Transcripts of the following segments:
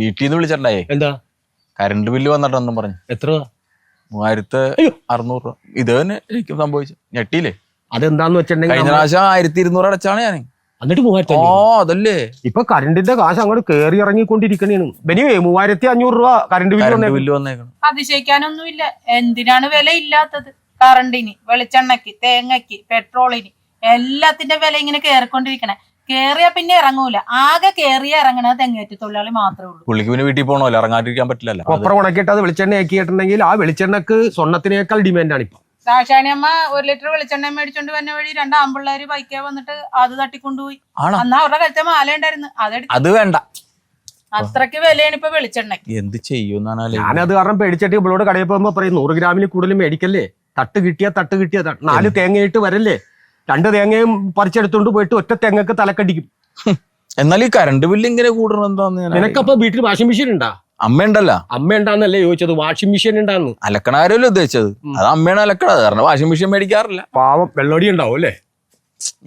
വീട്ടിൽ നിന്ന് വിളിച്ചിട്ടുണ്ടായേ. എന്താ കറണ്ട് ബില്ല് വന്നിട്ടൊന്നും പറഞ്ഞു. എത്ര? 3600 രൂപ. ഇത് തന്നെ എനിക്ക് സംഭവിച്ചു. ഞെട്ടിയില്ലേ? അതെന്താന്ന് വെച്ചിട്ടുണ്ടെങ്കിൽ കഴിഞ്ഞ പ്രാവശ്യം 1200 അടച്ചാണ് ഞാൻ. എന്നിട്ട് 3000. അതല്ലേ ഇപ്പൊ കറണ്ടിന്റെ കാശ് അങ്ങോട്ട് കേറി ഇറങ്ങിക്കൊണ്ടിരിക്കണേണ്. ബനി 3500 രൂപ കറണ്ട് ബില്ല് വന്നേക്കണം. അതിശയിക്കാനൊന്നുമില്ല. എന്തിനാണ് വില ഇല്ലാത്തത്? കറണ്ടിന്, വെളിച്ചെണ്ണയ്ക്ക്, തേങ്ങയ്ക്ക്, പെട്രോളിന് എല്ലാത്തിന്റെ വില ഇങ്ങനെ കേറിക്കൊണ്ടിരിക്കണേ. കേറിയാ പിന്നെ ഇറങ്ങൂല. ആകെ കേറിയ ഇറങ്ങണത് തെങ്ങേറ്റ് തൊഴിലാളി മാത്രമേ ഉള്ളൂ. പുള്ളിക്ക് പിന്നെ വീട്ടിൽ പോകണമല്ലോ, ഇറങ്ങാതിരിക്കാൻ പറ്റില്ലല്ലോ. കൊപ്ര ഉണക്കിയിട്ട് അത് വെളിച്ചെണ്ണ ആക്കിയിട്ടുണ്ടെങ്കിൽ ആ വെളിച്ചെണ്ണക്ക് സ്വർണ്ണത്തിനേക്കാൾ ഡിമാൻഡാണ് ഇപ്പൊ. ദാശാണിയമ്മ 1 ലിറ്റർ വെളിച്ചെണ്ണ മേടിച്ചോണ്ട് വന്ന വഴി 2 ആമ്പിള്ളേര് ബൈക്കേ വന്നിട്ട് അത് തട്ടിക്കൊണ്ടുപോയി. അന്നാ അവരുടെ കഴുത്തെ മാല ഉണ്ടായിരുന്നു, അത് വേണ്ട. അത്രക്ക് വിലയാണ് ഇപ്പൊ വെളിച്ചെണ്ണയ്ക്ക്. എന്ത് ചെയ്യുന്നാണ് ഞാനത് കാരണം പേടിച്ചിട്ട് ഇവളോട് കടയിൽ പോകുമ്പോ പറയും 100 ഗ്രാമിൽ കൂടുതൽ മേടിക്കല്ലേ, തട്ട് കിട്ടിയ 4 തേങ്ങയിട്ട് വരല്ലേ, 2 തേങ്ങയും പറിച്ചെടുത്തോണ്ട് പോയിട്ട് ഒറ്റ തേങ്ങക്ക് തലക്കടിക്കും. എന്നാൽ ഈ കറണ്ട് ബില്ല് ഇങ്ങനെ കൂടണം എന്താന്ന്? നിനക്കപ്പൊ വീട്ടിൽ വാഷിംഗ് മെഷീൻ ഉണ്ടാ? അമ്മ ഉണ്ടല്ലോ. അമ്മ ഉണ്ടാന്നല്ലേ ചോദിച്ചത്, വാഷിംഗ് മെഷീൻ ഉണ്ടാന്ന്. അലക്കണാരല്ലോ ഉദ്ദേശിച്ചത്. അത് അമ്മയാണ് അലക്കണത്, കാരണം വാഷിംഗ് മെഷീൻ മേടിക്കാറില്ല. പാവം വെള്ളമടി ഉണ്ടാവും അല്ലേ?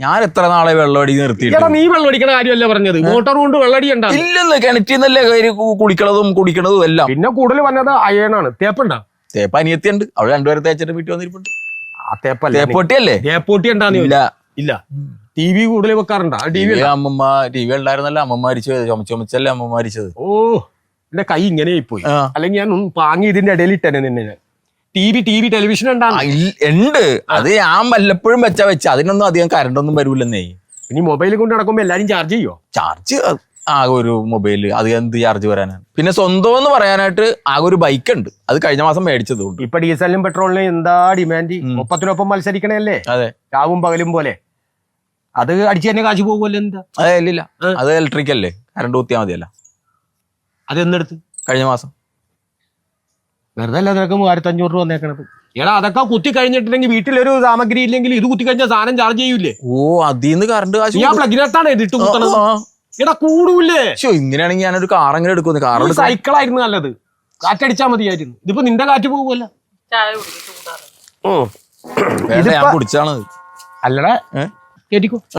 ഞാൻ എത്ര നാളെ വെള്ളമടി നിർത്തിയിട്ട്. നീ വെള്ളമടിക്കണ കാര്യമല്ല പറഞ്ഞത്, മോട്ടോർ കൊണ്ട് വെള്ളടി ഉണ്ടാവും. ഇല്ലെന്ന്, കിണറ്റിന്നല്ലേ കയറി കുളിക്കണതും കുടിക്കണതും എല്ലാം. പിന്നെ കൂടുതൽ വന്നത് അയണാണ്. തേപ്പുണ്ടാ? തേപ്പ് അനിയത്തിയുണ്ട്, അവിടെ 2 പേരെ തേച്ചിട്ട് വീട്ടിൽ വന്നിരിപ്പുണ്ട്. ആ തേപ്പല്ല, തേപ്പൊട്ടിയല്ലേ? തേപ്പൊട്ടി ഉണ്ടാന്ന് ഇല്ല. ടി വി കൂടുതൽ വെക്കാറുണ്ടോ? ടി വി അമ്മമ്മ ടി വി ഉണ്ടായിരുന്നല്ലോ, അമ്മ മരിച്ചത് ചുമച്ചല്ലേ അമ്മ മരിച്ചത്. ഓ, എന്റെ കൈ ഇങ്ങനെ പോയി. അല്ലെങ്കിൽ ഞാൻ പാങ്ങി ഇതിന്റെ ഇടയിൽ ഇട്ടെന്നെ നിന്നെ. ടി വി ടെലിവിഷൻ ഉണ്ട്. അത് ഞാൻ വല്ലപ്പോഴും വെച്ച അതിനൊന്നും അധികം കറണ്ട് ഒന്നും വരൂലെന്നേ. ഇനി മൊബൈൽ കൊണ്ട് നടക്കുമ്പോ എല്ലാരും ചാർജ് ചെയ്യോ? ചാർജ് ആകെ ഒരു മൊബൈല്, അത് എന്ത് ചാർജ് വരാനാണ്? പിന്നെ സ്വന്തം എന്ന് പറയാനായിട്ട് ആകെ ഒരു ബൈക്ക് ഉണ്ട്, അത് കഴിഞ്ഞ മാസം മേടിച്ചതുകൊണ്ട്. ഇപ്പൊ ഡീസലിനും പെട്രോളിനും എന്താ ഡിമാൻഡ്. ഒപ്പത്തിനൊപ്പം മത്സരിക്കണല്ലേ? അതെ, രാവും പകലും പോലെ. അത് അടിച്ചു തന്നെ കാശ് പോകുമല്ലോ. എന്താ? അതെ, ഇല്ല, അത് ഇലക്ട്രിക് അല്ലേ, കറണ്ട് കുത്തിയാൽ മതിയല്ല. അതെന്നെടുത്ത് കഴിഞ്ഞ മാസം. വെറുതെ അല്ല നിനക്ക് 3500 രൂപ വന്നേക്കണത്. എടാ, അതൊക്കെ കുത്തി കഴിഞ്ഞിട്ടുണ്ടെങ്കിൽ വീട്ടിലൊരു സാമഗ്രി ഇല്ലെങ്കിൽ ഇത് കുത്തി കഴിഞ്ഞാൽ സാധനം ചാർജ് ചെയ്യൂലേ? ഓ, അതിന്ന് കറണ്ട് കാശ്. ഞാൻ പ്ലഗിനകത്താണ് ഇതിട്ട് കുത്തണത്. എടാ കൂടൂല്ലേ? ഇങ്ങനെയാണെങ്കിൽ ഞാനൊരു കാറെങ്കിലും എടുക്കുന്നു. കാറ് സൈക്കിളായിരുന്നു നല്ലത്, കാറ്റടിച്ചാ മതിയായിരുന്നു. ഇതിപ്പോ നിന്റെ കാറ്റ് പോകുമല്ലോ. ചായ കുടിക്കും ചൂടാറ്. ഞാൻ കുടിച്ചാണ്. അല്ലടാ, കേട്ടിക്കോ.